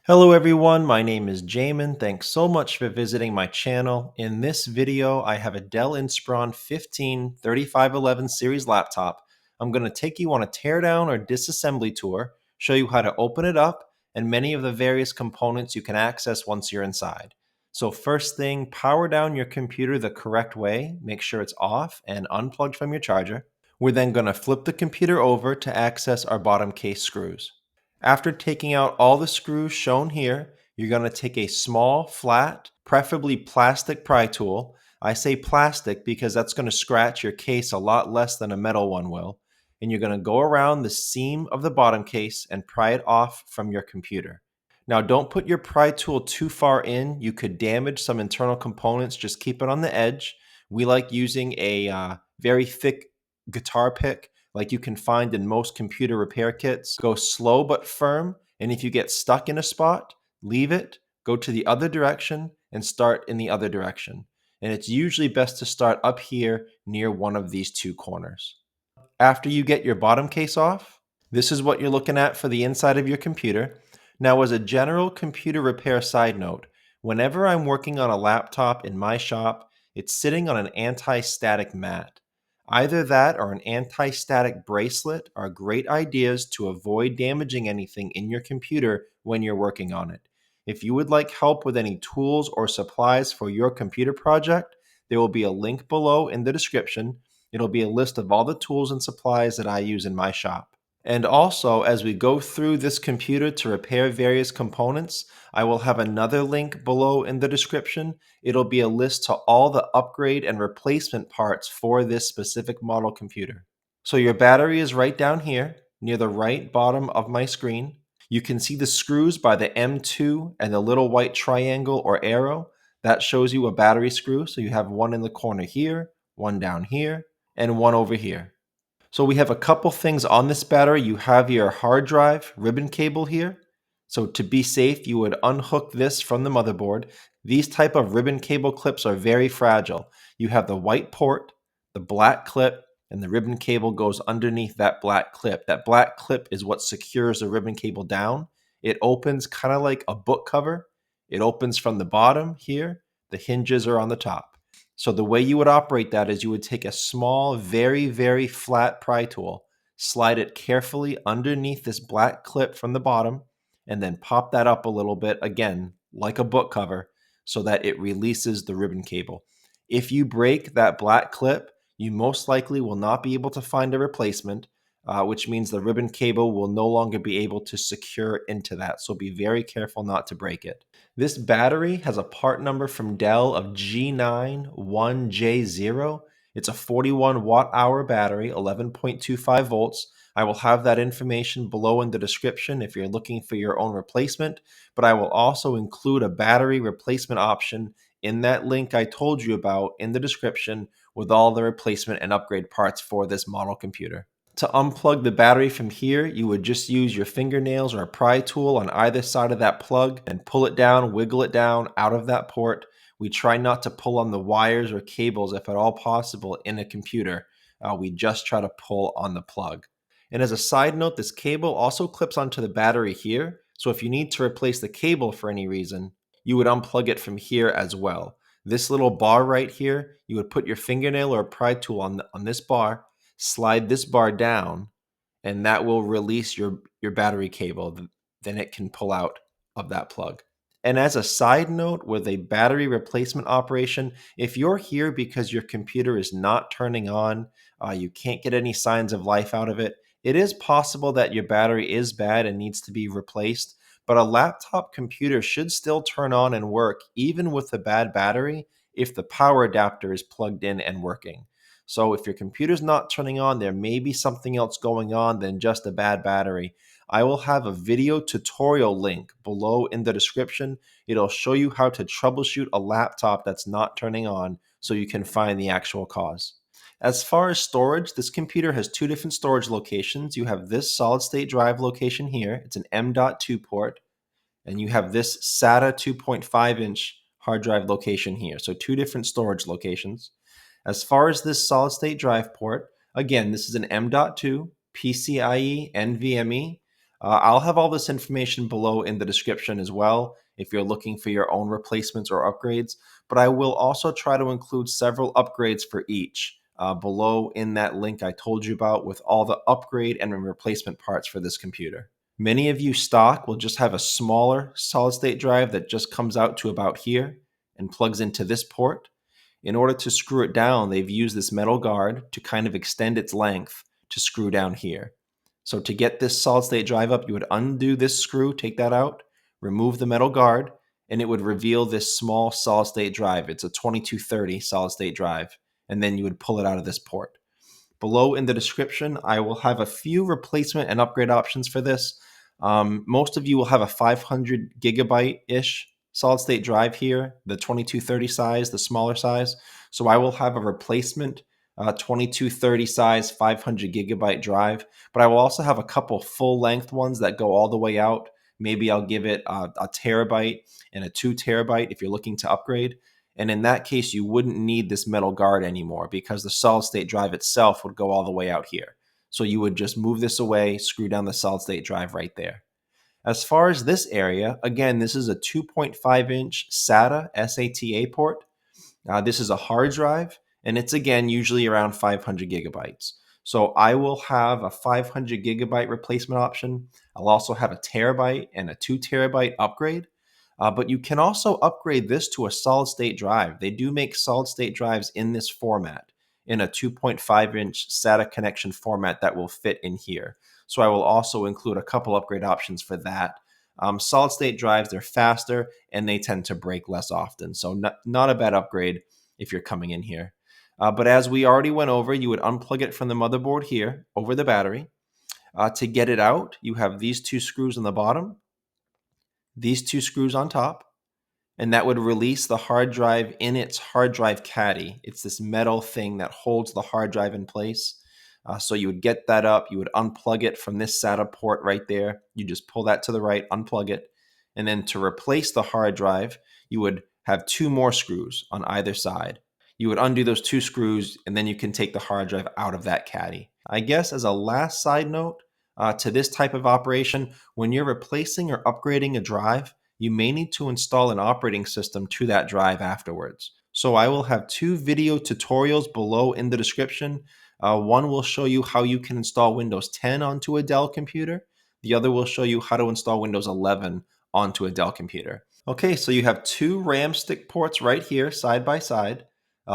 Hello everyone, my name is Jamin. Thanks so much for visiting my channel. In this video, I have a Dell Inspiron 15-3511 series laptop. I'm going to take you on a teardown or disassembly tour, show you how to open it up, and many of the various components you can access once you're inside. So first thing, power down your computer the correct way. Make sure it's off and unplugged from your charger. We're then going to flip the computer over to access our bottom case screws. After taking out all the screws shown here, you're going to take a small, flat, preferably plastic pry tool. I say plastic because that's going to scratch your case a lot less than a metal one will. And you're going to go around the seam of the bottom case and pry it off from your computer. Now, don't put your pry tool too far in. You could damage some internal components. Just keep it on the edge. We like using a very thick guitar pick like you can find in most computer repair kits. Go slow but firm, and if you get stuck in a spot, leave it, go to the other direction, and start in the other direction. And it's usually best to start up here near one of these two corners. After you get your bottom case off, this is what you're looking at for the inside of your computer. Now, as a general computer repair side note, whenever I'm working on a laptop in my shop, it's sitting on an anti-static mat. Either that or an anti-static bracelet are great ideas to avoid damaging anything in your computer when you're working on it. If you would like help with any tools or supplies for your computer project, there will be a link below in the description. It'll be a list of all the tools and supplies that I use in my shop. And also, as we go through this computer to repair various components, I will have another link below in the description. It'll be a list to all the upgrade and replacement parts for this specific model computer. So your battery is right down here, near the right bottom of my screen. You can see the screws by the M2 and the little white triangle or arrow. That shows you a battery screw. So you have one in the corner here, one down here, and one over here. So we have a couple things on this battery. You have your hard drive ribbon cable here. So to be safe, you would unhook this from the motherboard. These type of ribbon cable clips are very fragile. You have the white port, the black clip, and the ribbon cable goes underneath that black clip. That black clip is what secures the ribbon cable down. It opens kind of like a book cover. It opens from the bottom here. The hinges are on the top. So the way you would operate that is you would take a small, very, very flat pry tool, slide it carefully underneath this black clip from the bottom, and then pop that up a little bit, again, like a book cover, so that it releases the ribbon cable. If you break that black clip, you most likely will not be able to find a replacement, which means the ribbon cable will no longer be able to secure into that. So be very careful not to break it. This battery has a part number from Dell of G91J0. It's a 41 watt hour battery, 11.25 volts. I will have that information below in the description if you're looking for your own replacement, but I will also include a battery replacement option in that link I told you about in the description with all the replacement and upgrade parts for this model computer. To unplug the battery from here, you would just use your fingernails or a pry tool on either side of that plug and pull it down, wiggle it down out of that port. We try not to pull on the wires or cables if at all possible in a computer. We just try to pull on the plug. And as a side note, this cable also clips onto the battery here. So if you need to replace the cable for any reason, you would unplug it from here as well. This little bar right here, you would put your fingernail or a pry tool on this bar, slide this bar down, and that will release your battery cable. Then it can pull out of that plug. And as a side note, with a battery replacement operation, if you're here because your computer is not turning on, you can't get any signs of life out of it, it is possible that your battery is bad and needs to be replaced. But a laptop computer should still turn on and work even with a bad battery if the power adapter is plugged in and working. So if your computer's not turning on, there may be something else going on than just a bad battery. I will have a video tutorial link below in the description. It'll show you how to troubleshoot a laptop that's not turning on so you can find the actual cause. As far as storage, this computer has two different storage locations. You have this solid state drive location here. It's an M.2 port. And you have this SATA 2.5-inch hard drive location here. So two different storage locations. As far as this solid state drive port, again, this is an M.2 PCIe NVMe. I'll have all this information below in the description as well if you're looking for your own replacements or upgrades, but I will also try to include several upgrades for each below in that link I told you about with all the upgrade and replacement parts for this computer. Many of you stock will just have a smaller solid state drive that just comes out to about here and plugs into this port. In order to screw it down, they've used this metal guard to kind of extend its length to screw down here. So to get this solid state drive up, you would undo this screw, take that out, remove the metal guard, and it would reveal this small solid state drive. It's a 2230 solid state drive, and then you would pull it out of this port. Below in the description, I will have a few replacement and upgrade options for this. Most of you will have a 500 gigabyte-ish solid state drive here, the 2230 size, the smaller size. So I will have a replacement 2230 size 500 gigabyte drive, but I will also have a couple full length ones that go all the way out. Maybe I'll give it a terabyte and a 2 terabyte if you're looking to upgrade. And in that case, you wouldn't need this metal guard anymore because the solid state drive itself would go all the way out here. So you would just move this away, screw down the solid state drive right there. As far as this area, again, this is a 2.5-inch SATA SATA port. This is a hard drive, and it's again usually around 500 gigabytes. So I will have a 500 gigabyte replacement option. I'll also have a terabyte and a 2 terabyte upgrade. But you can also upgrade this to a solid state drive. They do make solid state drives in this format, in a 2.5-inch SATA connection format that will fit in here. So I will also include a couple upgrade options for that. Solid state drives, they're faster and they tend to break less often. So not a bad upgrade if you're coming in here. But as we already went over, you would unplug it from the motherboard here over the battery. To get it out, you have these 2 screws on the bottom, these 2 screws on top, and that would release the hard drive in its hard drive caddy. It's this metal thing that holds the hard drive in place. So you would get that up, you would unplug it from this SATA port right there. You just pull that to the right, unplug it. And then to replace the hard drive, you would have 2 more screws on either side. You would undo those 2 screws, and then you can take the hard drive out of that caddy. I guess as a last side note to this type of operation, when you're replacing or upgrading a drive, you may need to install an operating system to that drive afterwards. So I will have 2 video tutorials below in the description. One will show you how you can install Windows 10 onto a Dell computer. The other will show you how to install Windows 11 onto a Dell computer. Okay, so you have 2 RAM stick ports right here, side by side.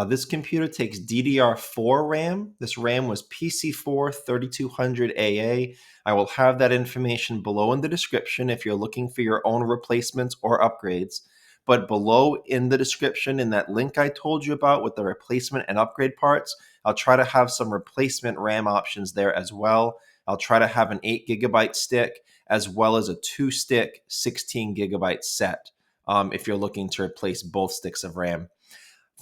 This computer takes DDR4 RAM. This RAM was PC4-3200AA. I will have that information below in the description if you're looking for your own replacements or upgrades. But below in the description, in that link I told you about with the replacement and upgrade parts, I'll try to have some replacement RAM options there as well. I'll try to have an 8 gigabyte stick as well as a 2-stick 16 gigabyte set if you're looking to replace both sticks of RAM.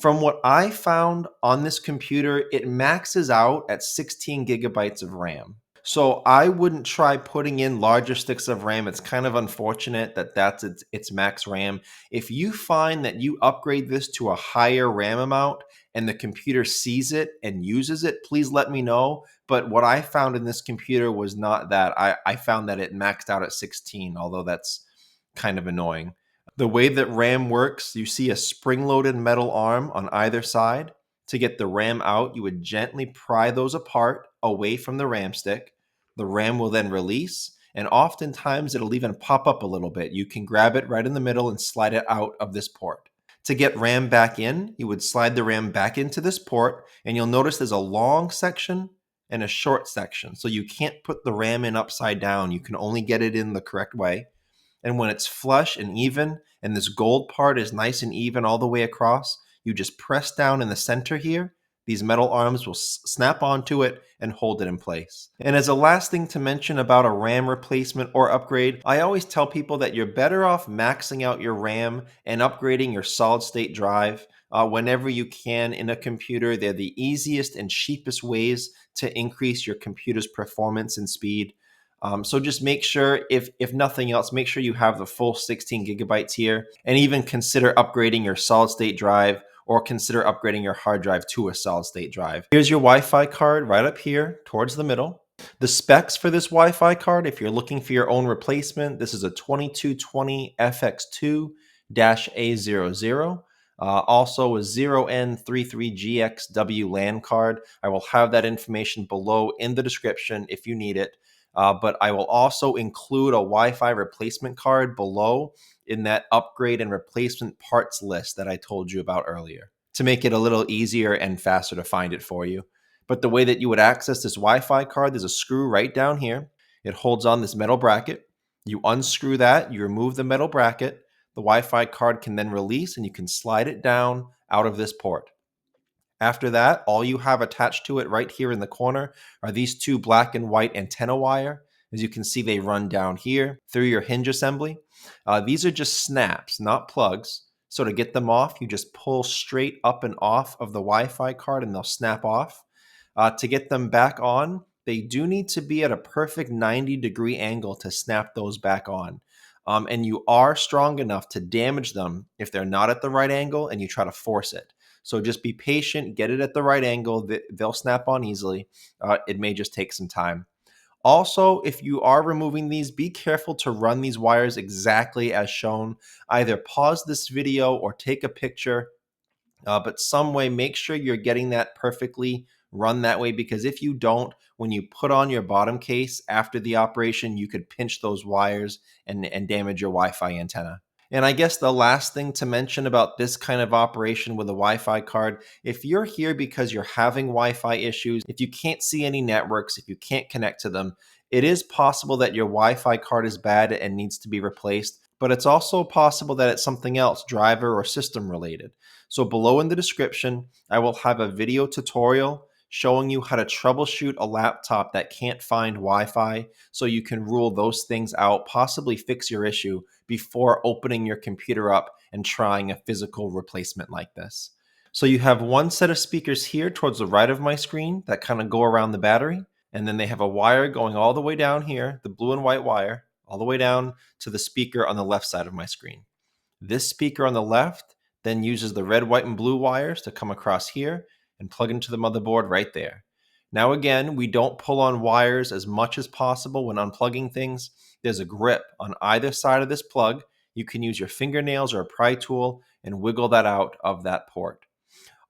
From what I found on this computer, it maxes out at 16 gigabytes of RAM. So I wouldn't try putting in larger sticks of RAM. It's kind of unfortunate that that's its max RAM. If you find that you upgrade this to a higher RAM amount and the computer sees it and uses it, please let me know. But what I found in this computer was not that. I found that it maxed out at 16, although that's kind of annoying. The way that RAM works, you see a spring-loaded metal arm on either side. To get the RAM out, you would gently pry those apart away from the RAM stick. The RAM will then release, and oftentimes it'll even pop up a little bit. You can grab it right in the middle and slide it out of this port. To get RAM back in, you would slide the RAM back into this port, and you'll notice there's a long section and a short section. So you can't put the RAM in upside down. You can only get it in the correct way. And when it's flush and even, and this gold part is nice and even all the way across, you just press down in the center here. These metal arms will snap onto it and hold it in place. And as a last thing to mention about a RAM replacement or upgrade, I always tell people that you're better off maxing out your RAM and upgrading your solid state drive whenever you can in a computer. They're the easiest and cheapest ways to increase your computer's performance and speed. So just make sure, if nothing else, make sure you have the full 16 gigabytes here, and even consider upgrading your solid state drive or consider upgrading your hard drive to a solid state drive. Here's your Wi-Fi card right up here towards the middle. The specs for this Wi-Fi card, if you're looking for your own replacement, this is a 2220 FX2-A00. Also a 0N33GX WLAN card. I will have that information below in the description if you need it. But I will also include a Wi-Fi replacement card below in that upgrade and replacement parts list that I told you about earlier to make it a little easier and faster to find it for you. But the way that you would access this Wi-Fi card, there's a screw right down here. It holds on this metal bracket. You unscrew that, you remove the metal bracket. The Wi-Fi card can then release and you can slide it down out of this port. After that, all you have attached to it right here in the corner are these two black and white antenna wire. As you can see, they run down here through your hinge assembly. These are just snaps, not plugs. So to get them off, you just pull straight up and off of the Wi-Fi card and they'll snap off. To get them back on, they do need to be at a perfect 90-degree angle to snap those back on. And you are strong enough to damage them if they're not at the right angle and you try to force it. So just be patient, get it at the right angle. They'll snap on easily. It may just take some time. Also, if you are removing these, be careful to run these wires exactly as shown. Either pause this video or take a picture, but some way, make sure you're getting that perfectly run that way, because if you don't, when you put on your bottom case after the operation, you could pinch those wires and damage your Wi-Fi antenna. And I guess the last thing to mention about this kind of operation with a Wi-Fi card, if you're here because you're having Wi-Fi issues, if you can't see any networks, if you can't connect to them, it is possible that your Wi-Fi card is bad and needs to be replaced, but it's also possible that it's something else, driver or system related. So below in the description, I will have a video tutorial showing you how to troubleshoot a laptop that can't find Wi-Fi, so you can rule those things out, possibly fix your issue before opening your computer up and trying a physical replacement like this. So you have one set of speakers here towards the right of my screen that kind of go around the battery, and then they have a wire going all the way down here, the blue and white wire, all the way down to the speaker on the left side of my screen. This speaker on the left then uses the red, white, and blue wires to come across here and plug into the motherboard right there. Now again, we don't pull on wires as much as possible when unplugging things. There's a grip on either side of this plug. You can use your fingernails or a pry tool and wiggle that out of that port.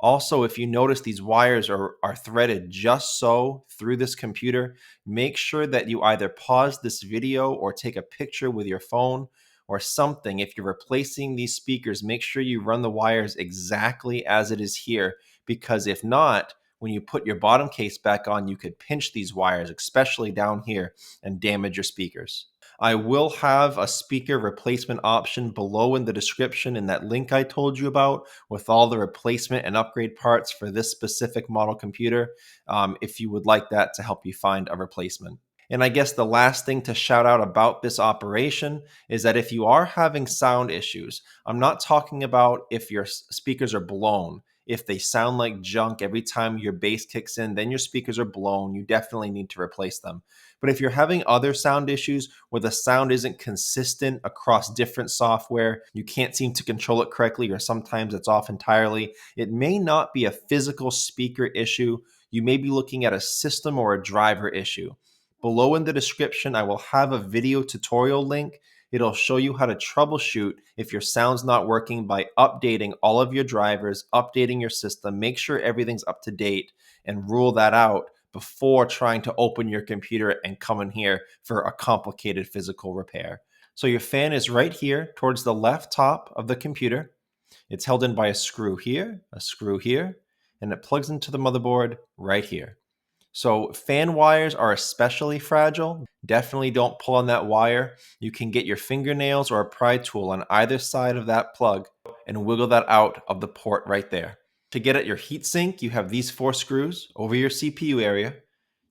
Also, if you notice these wires are threaded just so through this computer, make sure that you either pause this video or take a picture with your phone or something. If you're replacing these speakers, make sure you run the wires exactly as it is here, because if not, when you put your bottom case back on, you could pinch these wires, especially down here, and damage your speakers. I will have a speaker replacement option below in the description in that link I told you about, with all the replacement and upgrade parts for this specific model computer, if you would like that to help you find a replacement. And I guess the last thing to shout out about this operation is that if you are having sound issues, I'm not talking about if your speakers are blown. If they sound like junk every time your bass kicks in, then your speakers are blown. You definitely need to replace them. But if you're having other sound issues where the sound isn't consistent across different software, you can't seem to control it correctly, or sometimes it's off entirely, it may not be a physical speaker issue. You may be looking at a system or a driver issue. Below in the description, I will have a video tutorial link. It'll show you how to troubleshoot if your sound's not working by updating all of your drivers, updating your system, make sure everything's up to date, and rule that out before trying to open your computer and come in here for a complicated physical repair. So your fan is right here towards the left top of the computer. It's held in by a screw here, and it plugs into the motherboard right here. So fan wires are especially fragile. Definitely don't pull on that wire. You can get your fingernails or a pry tool on either side of that plug and wiggle that out of the port right there. To get at your heatsink, you have these 4 screws over your CPU area.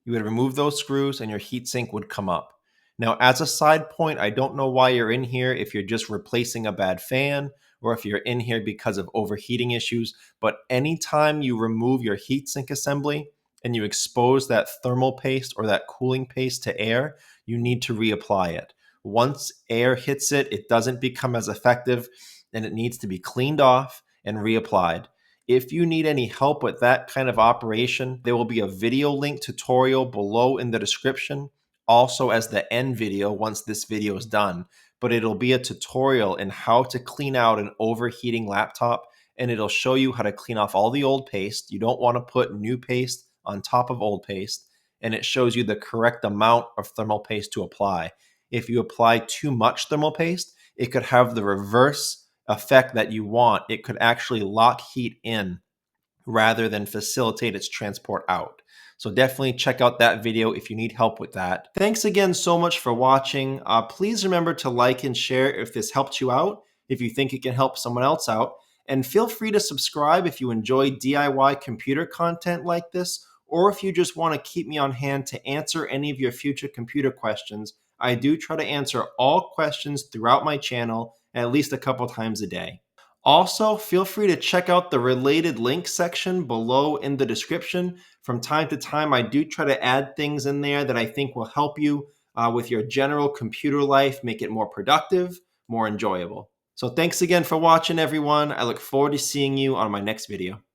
You would remove those screws and your heatsink would come up. Now, as a side point, I don't know why you're in here, if you're just replacing a bad fan or if you're in here because of overheating issues, but anytime you remove your heatsink assembly and you expose that thermal paste or that cooling paste to air, you need to reapply it. Once air hits it, it doesn't become as effective and it needs to be cleaned off and reapplied. If you need any help with that kind of operation, there will be a video link tutorial below in the description, also as the end video once this video is done. But it'll be a tutorial in how to clean out an overheating laptop, and it'll show you how to clean off all the old paste. You don't want to put new paste on top of old paste, and it shows you the correct amount of thermal paste to apply. If you apply too much thermal paste, it could have the reverse effect that you want. It could actually lock heat in rather than facilitate its transport out. So definitely check out that video if you need help with that. Thanks again so much for watching. Please remember to like and share if this helped you out, if you think it can help someone else out. And feel free to subscribe if you enjoy DIY computer content like this, or if you just want to keep me on hand to answer any of your future computer questions. I do try to answer all questions throughout my channel at least a couple times a day. Also, feel free to check out the related links section below in the description. From time to time, I do try to add things in there that I think will help you with your general computer life, make it more productive, more enjoyable. So thanks again for watching, everyone. I look forward to seeing you on my next video.